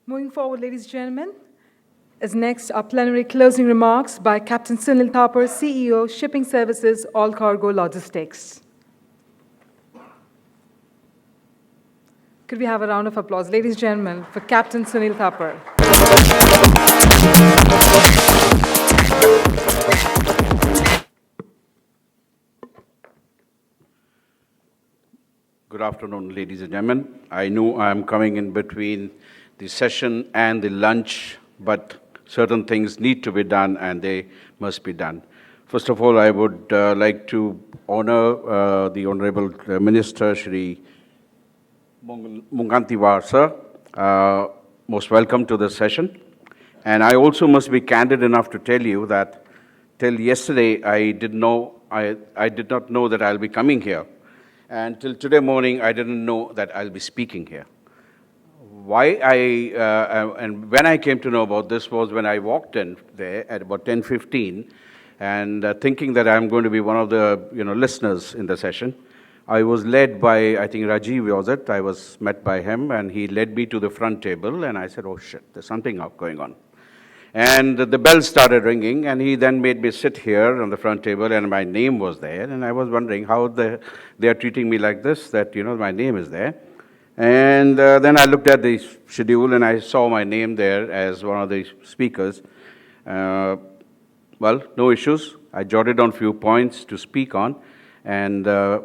Moving forward, ladies and gentlemen, as next our plenary closing remarks by Captain Sunil Thapar, CEO, Shipping Services, All Cargo Logistics. Could we have a round of applause, ladies and gentlemen, for Captain Sunil Thapar? Good afternoon, ladies and gentlemen. I know I'm coming in between the session and the lunch, but certain things need to be done and they must be done. First of all, I would like to honor the Honorable Minister, Shri Mungantiwar, sir. Most welcome to this session. And I also must be candid enough to tell you that till yesterday, I did not know that I'll be coming here. And till today morning, I didn't know that I'll be speaking here. And when I came to know about this was when I walked in there at about 10:15, and thinking that I'm going to be one of the listeners in the session. I was led by, I think Rajiv was it, I was met by him, and he led me to the front table, and I said, oh shit, there's something going on. And the bell started ringing, and he then made me sit here on the front table, and my name was there. And I was wondering how they are treating me like this, that, my name is there. And then I looked at the schedule, and I saw my name there as one of the speakers. Well, no issues. I jotted down a few points to speak on. And the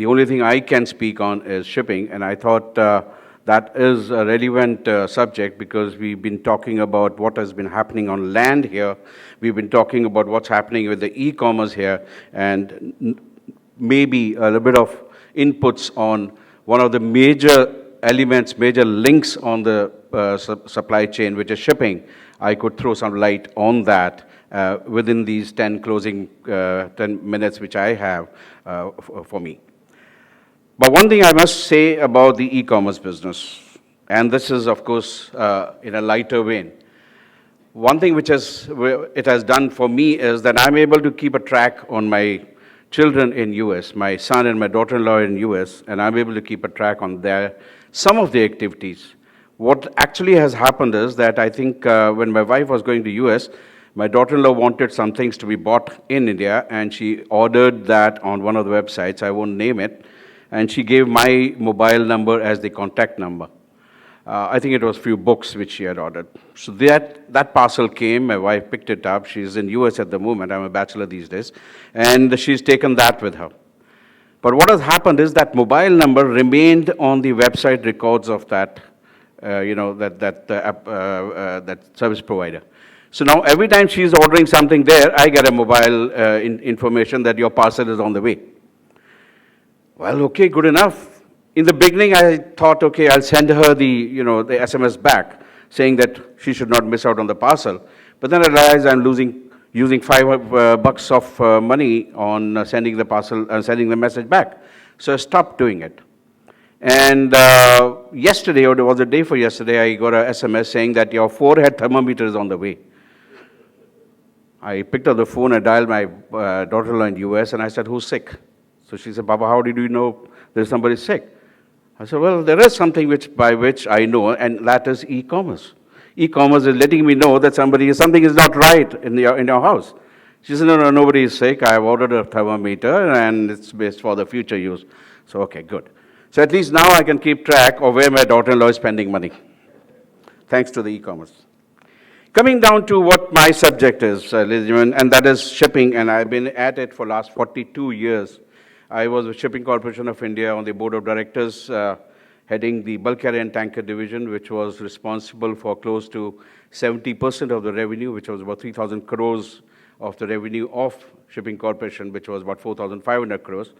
only thing I can speak on is shipping. And I thought that is a relevant subject because we've been talking about what has been happening on land here. We've been talking about what's happening with the e-commerce here, and maybe a little bit of inputs on one of the major elements, major links on the supply chain, which is shipping. I could throw some light on that within these 10 minutes which I have for me. But one thing I must say about the e-commerce business, and this is, of course, in a lighter vein. One thing which it has done for me is that I'm able to keep a track on my children in US, my son and my daughter-in-law in US, and I'm able to keep a track on some of the activities. What actually has happened is that I think when my wife was going to US, my daughter-in-law wanted some things to be bought in India, and she ordered that on one of the websites, I won't name it, and she gave my mobile number as the contact number. I think it was a few books which she had ordered. So that parcel came, my wife picked it up. She's in US at the moment, I'm a bachelor these days, and she's taken that with her. But what has happened is that mobile number remained on the website records of that, that service provider. So now every time she's ordering something there, I get a mobile information that your parcel is on the way. Well, okay, good enough. In the beginning, I thought, okay, I'll send her the SMS back, saying that she should not miss out on the parcel. But then I realized I'm using $5 of money on sending the parcel and sending the message back. So I stopped doing it. And yesterday, or it was the day for yesterday, I got an SMS saying that your forehead thermometer is on the way. I picked up the phone and dialed my daughter-in-law in US, and I said, who's sick? So she said, Papa, how did you know there's somebody sick? I said, well, there is something by which I know, and that is e-commerce. E-commerce is letting me know that something is not right in your house. She said, no, nobody is sick. I have ordered a thermometer, and it's based for the future use. So, okay, good. So at least now I can keep track of where my daughter-in-law is spending money, thanks to the e-commerce. Coming down to what my subject is, ladies and gentlemen, and that is shipping, and I've been at it for the last 42 years. I was with Shipping Corporation of India on the board of directors, heading the bulk carrier and tanker division, which was responsible for close to 70% of the revenue, which was about 3,000 crores of the revenue of Shipping Corporation, which was about 4,500 crores.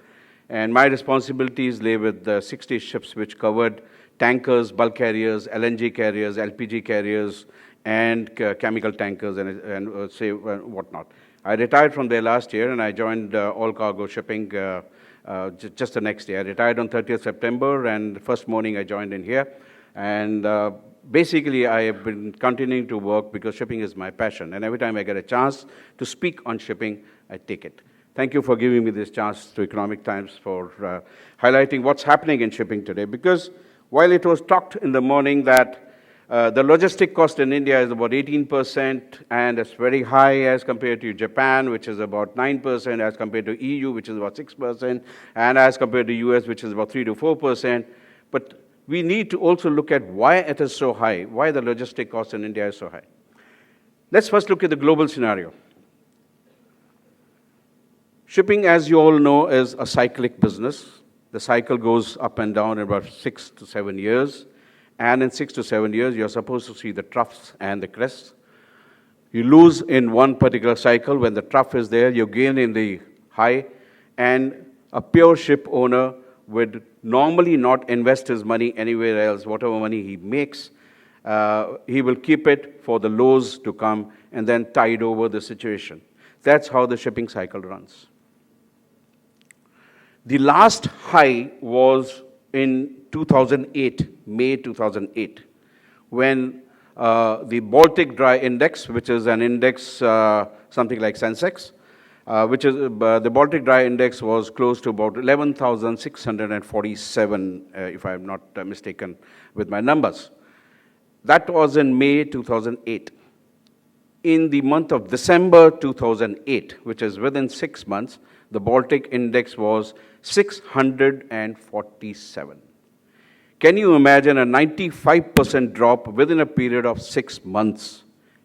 And my responsibilities lay with 60 ships, which covered tankers, bulk carriers, LNG carriers, LPG carriers, and chemical tankers and say whatnot. I retired from there last year, and I joined All Cargo Shipping just the next day. I retired on 30th September, and the first morning I joined in here. And basically, I have been continuing to work because shipping is my passion. And every time I get a chance to speak on shipping, I take it. Thank you for giving me this chance to Economic Times for highlighting what's happening in shipping today. Because while it was talked in the morning that The logistic cost in India is about 18%, and it's very high as compared to Japan, which is about 9%, as compared to EU, which is about 6%, and as compared to US, which is about 3 to 4%. But we need to also look at why it is so high, why the logistic cost in India is so high. Let's first look at the global scenario. Shipping, as you all know, is a cyclic business. The cycle goes up and down in about 6 to 7 years. And in 6 to 7 years, you're supposed to see the troughs and the crests. You lose in one particular cycle. When the trough is there, you gain in the high. And a pure ship owner would normally not invest his money anywhere else. Whatever money he makes, he will keep it for the lows to come and then tide over the situation. That's how the shipping cycle runs. The last high was in 2008, May 2008, when the Baltic Dry Index, which is an index something like Sensex, the Baltic Dry Index was close to about 11,647, if I'm not mistaken with my numbers. That was in May 2008. In the month of December 2008, which is within 6 months, the Baltic Index was 647. Can you imagine a 95% drop within a period of 6 months?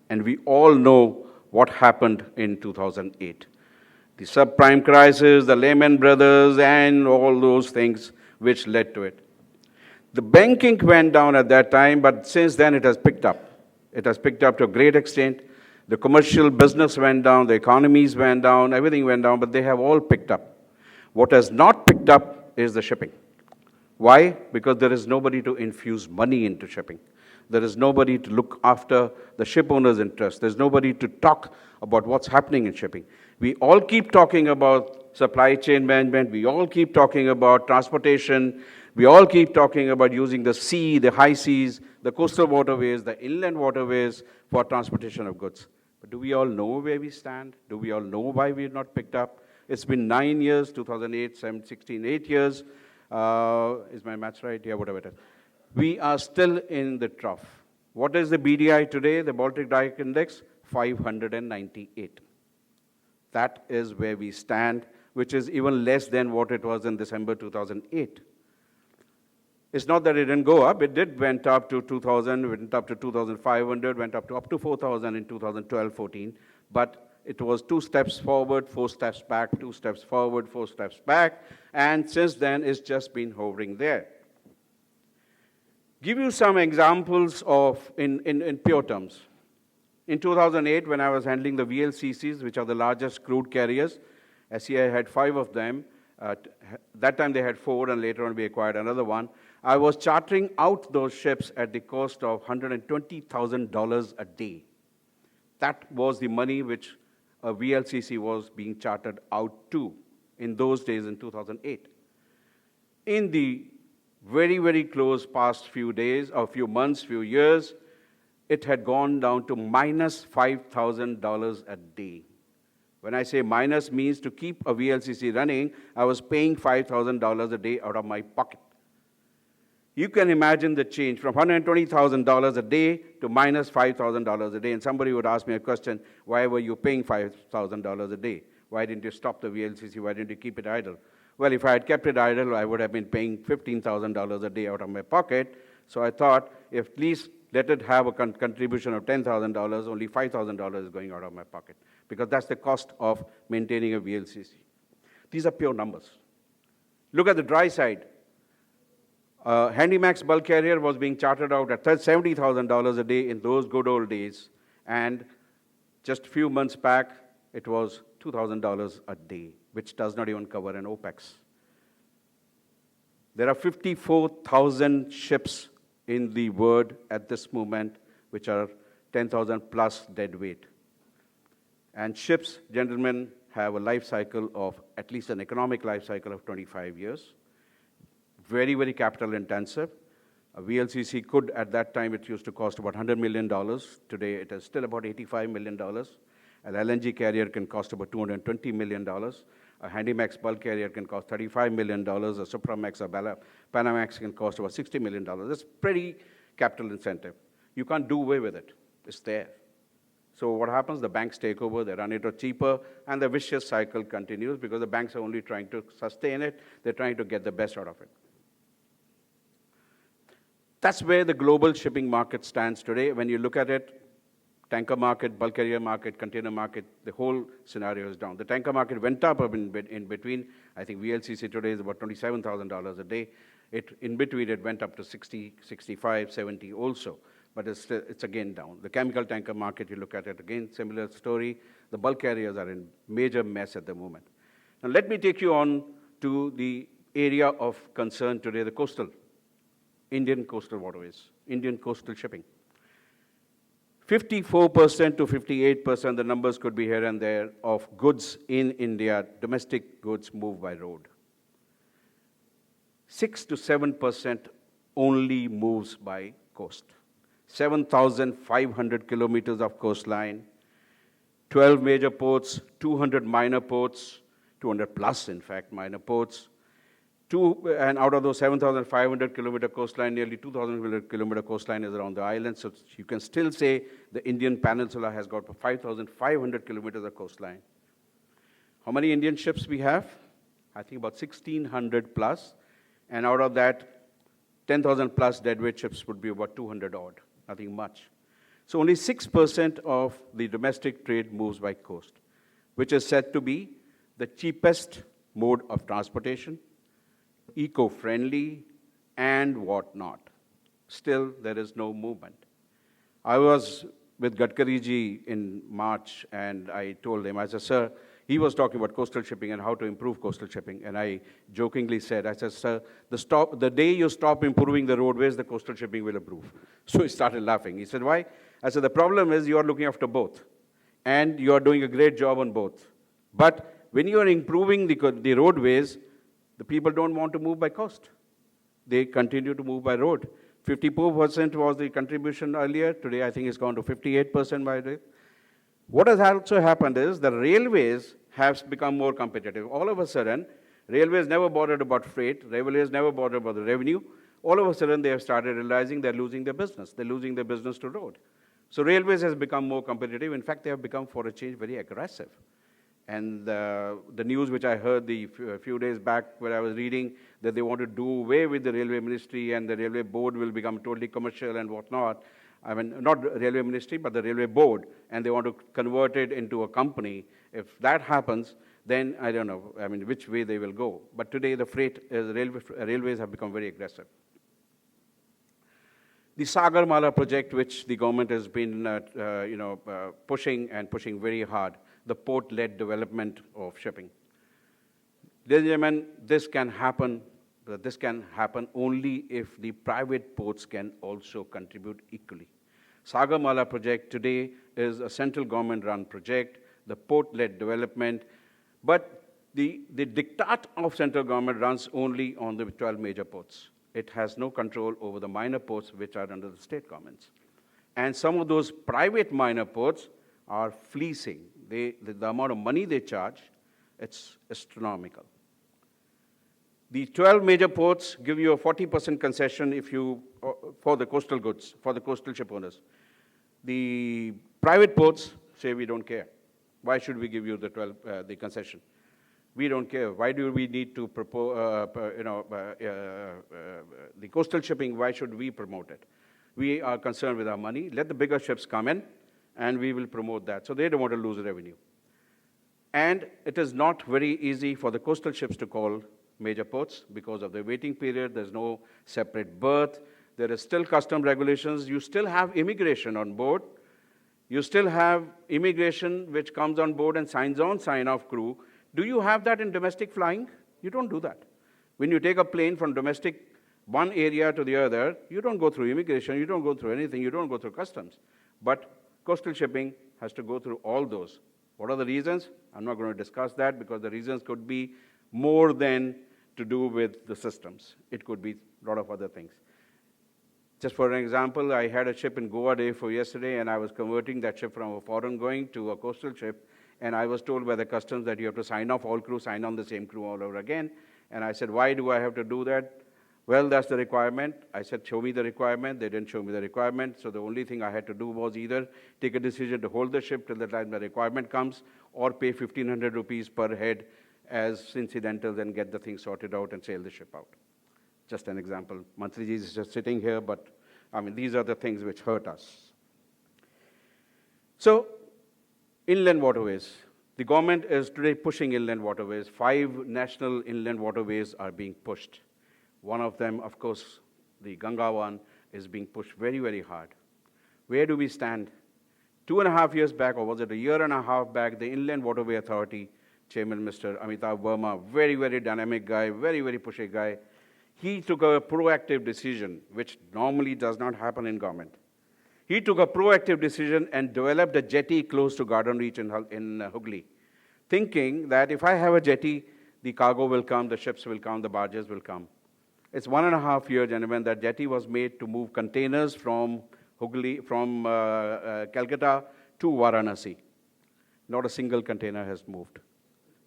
And we all know what happened in 2008. The subprime crisis, the Lehman Brothers, and all those things which led to it. The banking went down at that time, but since then it has picked up. It has picked up to a great extent. The commercial business went down, the economies went down, everything went down, but they have all picked up. What has not picked up is the shipping. Why? Because there is nobody to infuse money into shipping. There is nobody to look after the ship owner's interest. There's nobody to talk about what's happening in shipping. We all keep talking about supply chain management. We all keep talking about transportation. We all keep talking about using the sea, the high seas, the coastal waterways, the inland waterways for transportation of goods. But do we all know where we stand? Do we all know why we have not picked up? It's been 9 years, 2008, 16, 8 years. Is my maths right? Yeah, whatever it is. We are still in the trough. What is the BDI today, the Baltic Dry Index? 598. That is where we stand, which is even less than what it was in December 2008. It's not that it didn't go up. It went up to 2,000, went up to 2,500, went up to 4,000 in 2012-14. But it was 2 steps forward, 4 steps back, 2 steps forward, 4 steps back, and since then it's just been hovering there. Give you some examples of, in pure terms. In 2008, when I was handling the VLCCs, which are the largest crude carriers, SCI had 5 of them. That time they had 4, and later on we acquired another one. I was chartering out those ships at the cost of $120,000 a day. That was the money which a VLCC was being chartered out to in those days in 2008. In the very, very close past few days, or few months, few years, it had gone down to minus $5,000 a day. When I say minus means to keep a VLCC running, I was paying $5,000 a day out of my pocket. You can imagine the change from $120,000 a day to minus $5,000 a day. And somebody would ask me a question, why were you paying $5,000 a day? Why didn't you stop the VLCC? Why didn't you keep it idle? Well, if I had kept it idle, I would have been paying $15,000 a day out of my pocket. So I thought, if at least let it have a contribution of $10,000, only $5,000 is going out of my pocket. Because that's the cost of maintaining a VLCC. These are pure numbers. Look at the dry side. Handymax bulk carrier was being chartered out at $70,000 a day in those good old days. And just a few months back, it was $2,000 a day, which does not even cover an OPEX. There are 54,000 ships in the world at this moment, which are 10,000 plus dead weight. And ships, gentlemen, have a life cycle of, at least an economic life cycle of 25 years. Very, very capital intensive. A VLCC could, at that time, it used to cost about $100 million. Today, it is still about $85 million. An LNG carrier can cost about $220 million. A Handymax bulk carrier can cost $35 million. A Supramax or Panamax can cost about $60 million. That's pretty capital intensive. You can't do away with it. It's there. So what happens? The banks take over, they run it out cheaper, and the vicious cycle continues because the banks are only trying to sustain it. They're trying to get the best out of it. That's where the global shipping market stands today. When you look at it, tanker market, bulk carrier market, container market, the whole scenario is down. The tanker market went up in between. I think VLCC today is about $27,000 a day. In between, it went up to 60, 65, 70 also. But it's again down. The chemical tanker market, you look at it again, similar story. The bulk carriers are in major mess at the moment. Now let me take you on to the area of concern today, the coastal, Indian coastal waterways, Indian coastal shipping. 54% to 58%, the numbers could be here and there, of goods in India, domestic goods move by road. 6 to 7% only moves by coast. 7,500 kilometers of coastline, 12 major ports, 200 minor ports, 200 plus, in fact, minor ports. And out of those 7,500 kilometer coastline, nearly 2,000 kilometer coastline is around the island. So you can still say the Indian peninsula has got 5,500 kilometers of coastline. How many Indian ships we have? I think about 1,600 plus. And out of that, 10,000 plus deadweight ships would be about 200 odd, nothing much. So only 6% of the domestic trade moves by coast, which is said to be the cheapest mode of transportation, eco-friendly, and whatnot. Still, there is no movement. I was with Gadkari ji in March, and I told him, I said, sir, he was talking about coastal shipping and how to improve coastal shipping, and I jokingly said, I said, sir, the day you stop improving the roadways, the coastal shipping will improve. So he started laughing. He said, why? I said, the problem is you are looking after both, and you are doing a great job on both. But when you are improving the roadways, the people don't want to move by coast. They continue to move by road. 54% was the contribution earlier. Today, I think it's gone to 58% by day. What has also happened is the railways have become more competitive. All of a sudden, railways never bothered about freight. Railways never bothered about the revenue. All of a sudden, they have started realizing they're losing their business. They're losing their business to road. So railways has become more competitive. In fact, they have become, for a change, very aggressive. And the news which I heard a few days back where I was reading that they want to do away with the railway ministry and the railway board will become totally commercial and whatnot. I mean, not railway ministry, but the railway board, and they want to convert it into a company. If that happens, then I don't know, I mean, which way they will go. But today, the railways have become very aggressive. The Sagarmala project, which the government has been, pushing very hard, the port-led development of shipping. Ladies and gentlemen, this can happen only if the private ports can also contribute equally. Sagarmala project today is a central government-run project, the port-led development, but the diktat of central government runs only on the 12 major ports. It has no control over the minor ports which are under the state governments. And some of those private minor ports are fleecing. The amount of money they charge, it's astronomical. The 12 major ports give you a 40% concession for the coastal goods, for the coastal ship owners. The private ports say we don't care. Why should we give you the concession? We don't care. Why do we need to propose, the coastal shipping, why should we promote it? We are concerned with our money. Let the bigger ships come in, and we will promote that. So they don't want to lose revenue. And it is not very easy for the coastal ships to call major ports because of the waiting period. There's no separate berth. There is still custom regulations. You still have immigration on board. You still have immigration which comes on board and signs on sign-off crew. Do you have that in domestic flying? You don't do that. When you take a plane from domestic one area to the other, you don't go through immigration, you don't go through anything, you don't go through customs. But coastal shipping has to go through all those. What are the reasons? I'm not going to discuss that because the reasons could be more than to do with the systems. It could be a lot of other things. Just for an example, I had a ship in Goa day for yesterday, and I was converting that ship from a foreign going to a coastal ship, and I was told by the customs that you have to sign off all crew, sign on the same crew all over again. And I said, why do I have to do that? Well, that's the requirement. I said, show me the requirement. They didn't show me the requirement. So the only thing I had to do was either take a decision to hold the ship till the time the requirement comes, or pay 1,500 rupees per head as incidentals and get the thing sorted out and sail the ship out. Just an example. Mantriji is just sitting here, but I mean, these are the things which hurt us. So, inland waterways. The government is today pushing inland waterways. 5 national inland waterways are being pushed. One of them, of course, the Ganga one, is being pushed very, very hard. Where do we stand? 2.5 years back, or was it a year and a half back, the Inland Waterway Authority Chairman, Mr. Amitabh Verma, very, very dynamic guy, very, very pushy guy, he took a proactive decision, which normally does not happen in government. He took a proactive decision and developed a jetty close to Garden Reach in Hooghly, thinking that if I have a jetty, the cargo will come, the ships will come, the barges will come. It's 1.5 years, gentlemen, that jetty was made to move containers from Hooghly, from Calcutta to Varanasi. Not a single container has moved.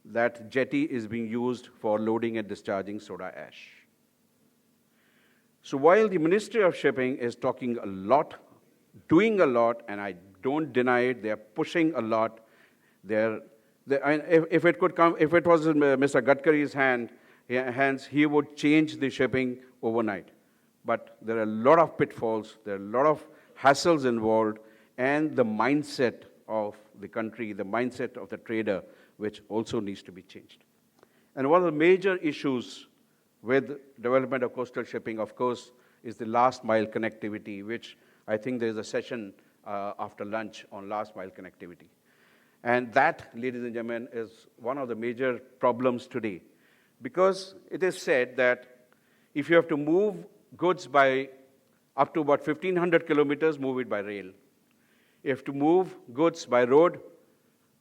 That jetty is being used for loading and discharging soda ash. So while the Ministry of Shipping is talking a lot, doing a lot, and I don't deny it, they're pushing a lot. If it could come, if it was in Mr. Gadkari's hands, he would change the shipping overnight. But there are a lot of pitfalls, there are a lot of hassles involved, and the mindset of the country, the mindset of the trader, which also needs to be changed. And one of the major issues with development of coastal shipping, of course, is the last mile connectivity, which I think there's a session after lunch on last mile connectivity. And that, ladies and gentlemen, is one of the major problems today. Because it is said that if you have to move goods by up to about 1,500 kilometers, move it by rail. If to move goods by road,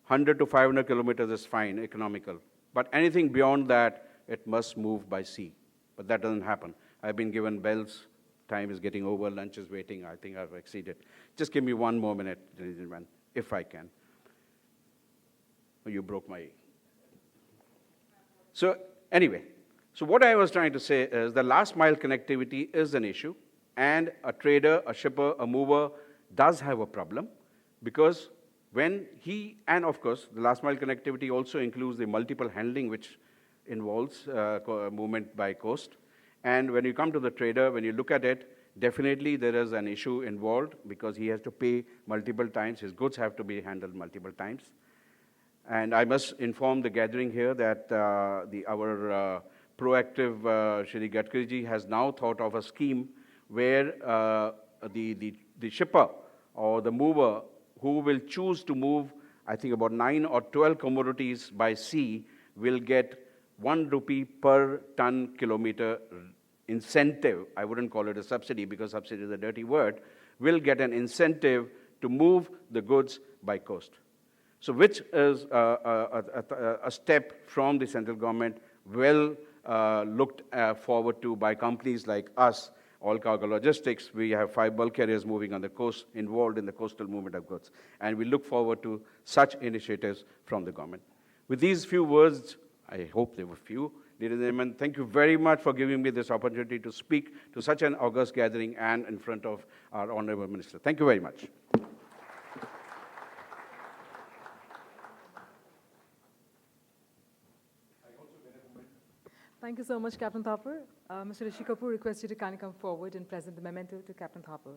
100 to 500 kilometers is fine, economical. But anything beyond that, it must move by sea. But that doesn't happen. I've been given bells. Time is getting over. Lunch is waiting. I think I've exceeded. Just give me one more minute, ladies and gentlemen, if I can. Oh, you broke my... So anyway, so what I was trying to say is the last mile connectivity is an issue, and a trader, a shipper, a mover does have a problem, because when he, and of course, the last mile connectivity also includes the multiple handling, which involves movement by coast. And when you come to the trader, when you look at it, definitely there is an issue involved, because he has to pay multiple times. His goods have to be handled multiple times. And I must inform the gathering here that our proactive Shri Gadkariji has now thought of a scheme where the shipper or the mover who will choose to move, I think about 9 or 12 commodities by sea, will get 1 rupee per ton kilometer incentive. I wouldn't call it a subsidy, because subsidy is a dirty word. Will get an incentive to move the goods by coast. So which is a step from the central government, well looked forward to by companies like us, All Cargo Logistics. We have 5 bulk carriers moving on the coast, involved in the coastal movement of goods. And we look forward to such initiatives from the government. With these few words, I hope they were few, ladies and gentlemen, thank you very much for giving me this opportunity to speak to such an august gathering and in front of our Honorable Minister. Thank you very much. Thank you so much, Captain Thapar. Mr. Rishi Kapoor requests you to kindly come forward and present the memento to Captain Thapar.